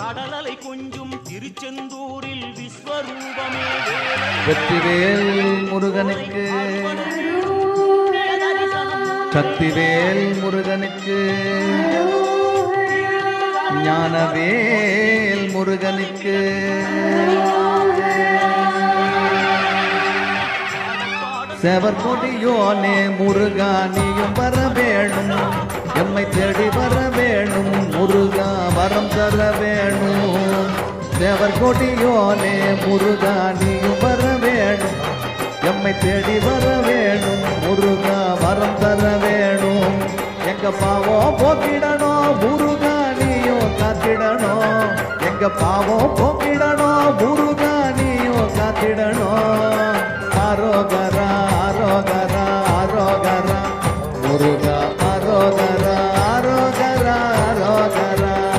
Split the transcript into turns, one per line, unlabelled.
கடலலை கொஞ்சும் திருச்செந்தூரில் விஸ்வரூபமே
வெற்றிவேல் முருகனுக்கு சக்திவேல் முருகனுக்கு ஞானவேல் முருகனுக்கு செவற்கொடியோனே முருகா நீயும் வர வேணும் எம்மை தேடி வர வேணும் முருகா வரம் தர வேணும் செவற்கொடியோனே முருகா நீயும் வர வேணும் எம்மை தேடி வர வேணும் முருகா வரம் தர வேணும் எங்க பாவம் போக்கிடணும் முருகா நீயும் காத்திடணும் எங்க பாவம்